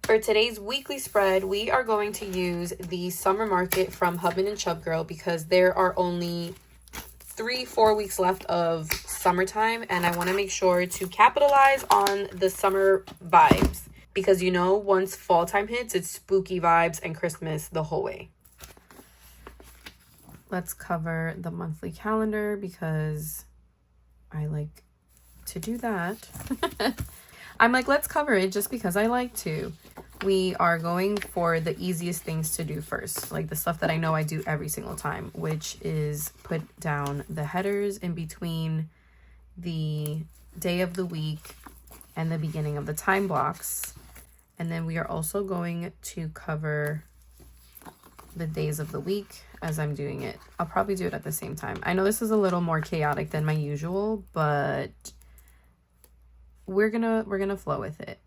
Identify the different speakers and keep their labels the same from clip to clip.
Speaker 1: For today's weekly spread, we are going to use the summer market from Hubman and Chubgirl because there are only 3-4 weeks left of summertime, and I want to make sure to capitalize on the summer vibes because once fall time hits, it's spooky vibes and Christmas the whole way. Let's cover the monthly calendar because I like to do that. I'm like, let's cover it just because I like to. We are going for the easiest things to do first, like the stuff that I know I do every single time, which is put down the headers in between the day of the week and the beginning of the time blocks. And then we are also going to cover the days of the week as I'm doing it. I'll probably do it at the same time. I know this is a little more chaotic than my usual, but we're gonna flow with it.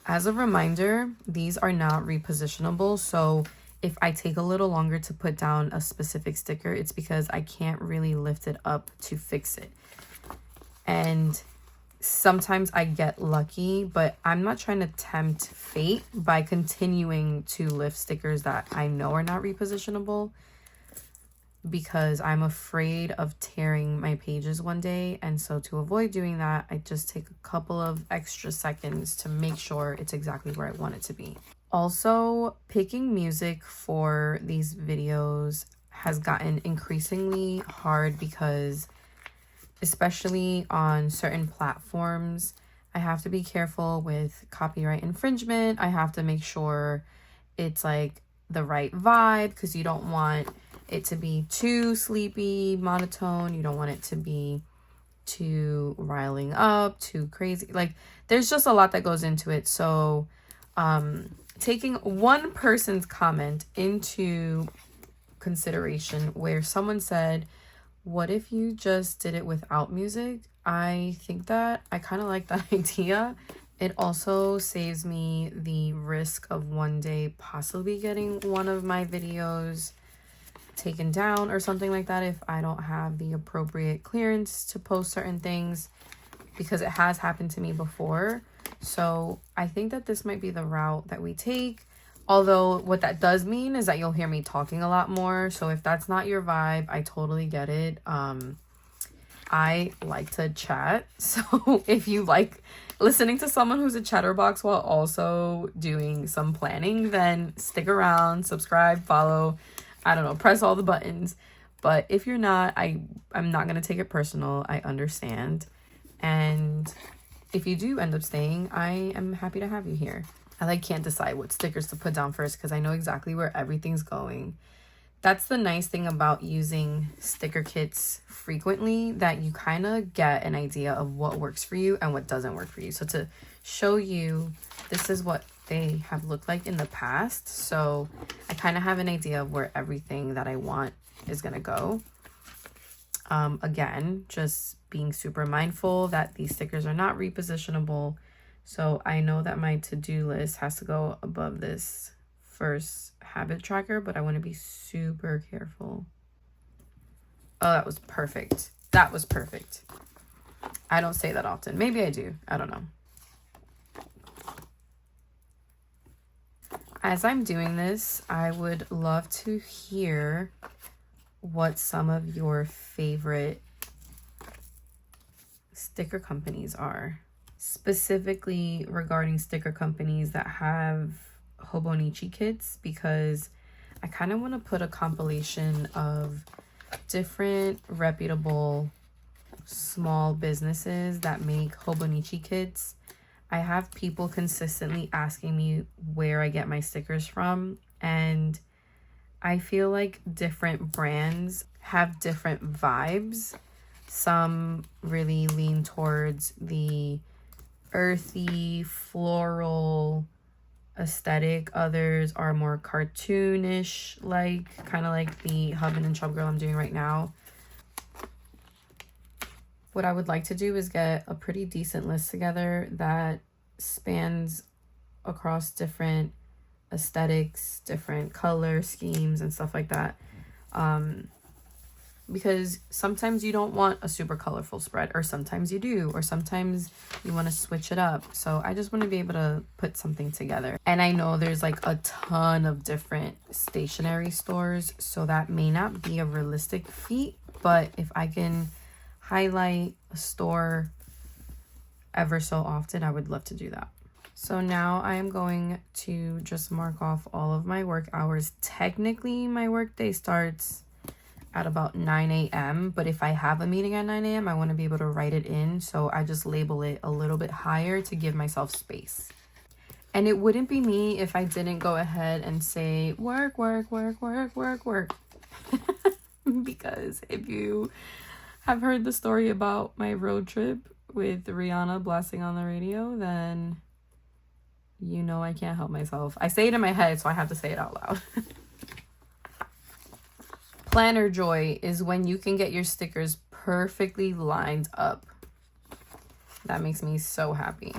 Speaker 1: As a reminder, these are not repositionable, so if I take a little longer to put down a specific sticker, it's because I can't really lift it up to fix it. And sometimes I get lucky, but I'm not trying to tempt fate by continuing to lift stickers that I know are not repositionable, because I'm afraid of tearing my pages one day. And so to avoid doing that, I just take a couple of extra seconds to make sure it's exactly where I want it to be. Also, picking music for these videos has gotten increasingly hard because, especially on certain platforms, I have to be careful with copyright infringement. I have to make sure it's like the right vibe because you don't want it to be too sleepy, monotone. You don't want it to be too riling up, too crazy. Like, there's just a lot that goes into it. So taking one person's comment into consideration where someone said, what if you just did it without music? I think that I kind of like that idea. It also saves me the risk of one day possibly getting one of my videos taken down or something like that if I don't have the appropriate clearance to post certain things, because it has happened to me before. So I think that this might be the route that we take. Although what that does mean is that you'll hear me talking a lot more. So if that's not your vibe, I totally get it. I like to chat. So if you like listening to someone who's a chatterbox while also doing some planning, then stick around, subscribe, follow, I don't know, press all the buttons. But if you're not, I'm not going to take it personal. I understand. And if you do end up staying, I am happy to have you here. I can't decide what stickers to put down first because I know exactly where everything's going. That's the nice thing about using sticker kits frequently, that you kind of get an idea of what works for you and what doesn't work for you. So to show you, this is what they have looked like in the past. So I kind of have an idea of where everything that I want is going to go. Again, just being super mindful that these stickers are not repositionable. So I know that my to-do list has to go above this first habit tracker, but I want to be super careful. Oh, that was perfect. That was perfect. I don't say that often. Maybe I do. I don't know. As I'm doing this, I would love to hear what some of your favorite sticker companies are. Specifically regarding sticker companies that have Hobonichi kits, because I kind of want to put a compilation of different reputable small businesses that make Hobonichi kits. I have people consistently asking me where I get my stickers from, and I feel like different brands have different vibes. Some really lean towards the earthy, floral aesthetic. Others are more cartoonish, kind of like the Hubman and Chubgirl I'm doing right now. What I would like to do is get a pretty decent list together that spans across different aesthetics, different color schemes and stuff like that. because sometimes you don't want a super colorful spread, or sometimes you do, or sometimes you want to switch it up. So I just want to be able to put something together. And I know there's like a ton of different stationery stores, so that may not be a realistic feat, but if I can highlight a store ever so often, I would love to do that. So now I am going to just mark off all of my work hours. Technically, my work day starts at about 9 a.m. But if I have a meeting at 9 a.m., I want to be able to write it in. So I just label it a little bit higher to give myself space. And it wouldn't be me if I didn't go ahead and say work, work, work, work, work, work. Because if you have heard the story about my road trip with Rihanna blasting on the radio, then you know I can't help myself. I say it in my head, so I have to say it out loud. Planner joy is when you can get your stickers perfectly lined up. That makes me so happy.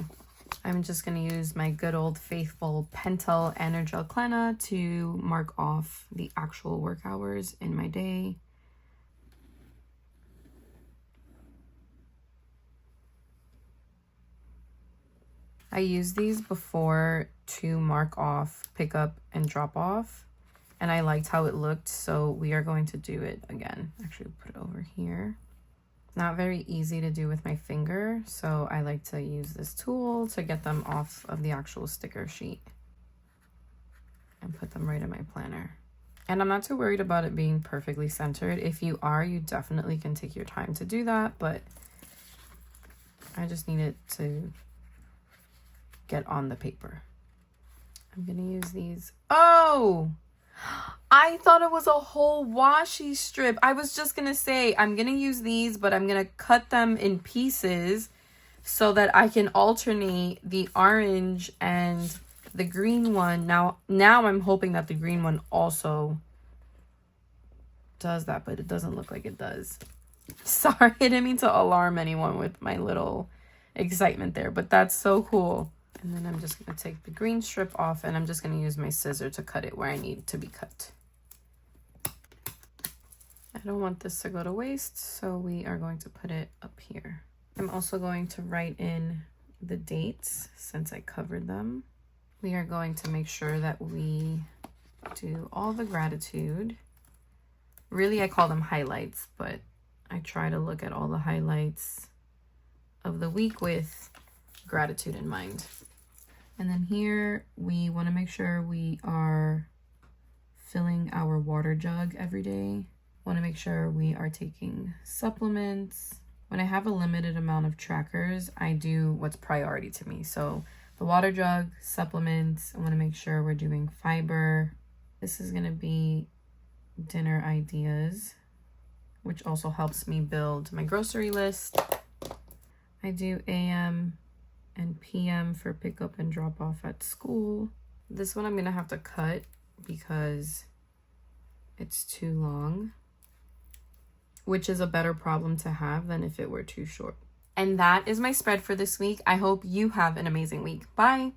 Speaker 1: I'm just going to use my good old faithful Pentel Energel Clenna to mark off the actual work hours in my day. I use these before to mark off pick up and drop off, and I liked how it looked, so we are going to do it again. Actually, put it over here. Not very easy to do with my finger, so I like to use this tool to get them off of the actual sticker sheet and put them right in my planner. And I'm not too worried about it being perfectly centered. If you are, you definitely can take your time to do that, but I just need it to get on the paper. I'm gonna use these. Oh, I thought it was a whole washi strip. I was just gonna say I'm gonna use these, but I'm gonna cut them in pieces so that I can alternate the orange and the green one. Now I'm hoping that the green one also does that, but it doesn't look like it does. Sorry, I didn't mean to alarm anyone with my little excitement there, but that's so cool. And then I'm just going to take the green strip off, and I'm just going to use my scissor to cut it where I need to be cut. I don't want this to go to waste, so we are going to put it up here. I'm also going to write in the dates since I covered them. We are going to make sure that we do all the gratitude. Really, I call them highlights, but I try to look at all the highlights of the week with gratitude in mind. And then here we want to make sure we are filling our water jug every day. Want to make sure we are taking supplements. When I have a limited amount of trackers, I do what's priority to me. So the water jug, supplements, I want to make sure we're doing fiber. This is going to be dinner ideas, which also helps me build my grocery list. I do AM and PM for pickup and drop off at school. This one I'm gonna have to cut because it's too long, which is a better problem to have than if it were too short. And that is my spread for this week. I hope you have an amazing week. Bye.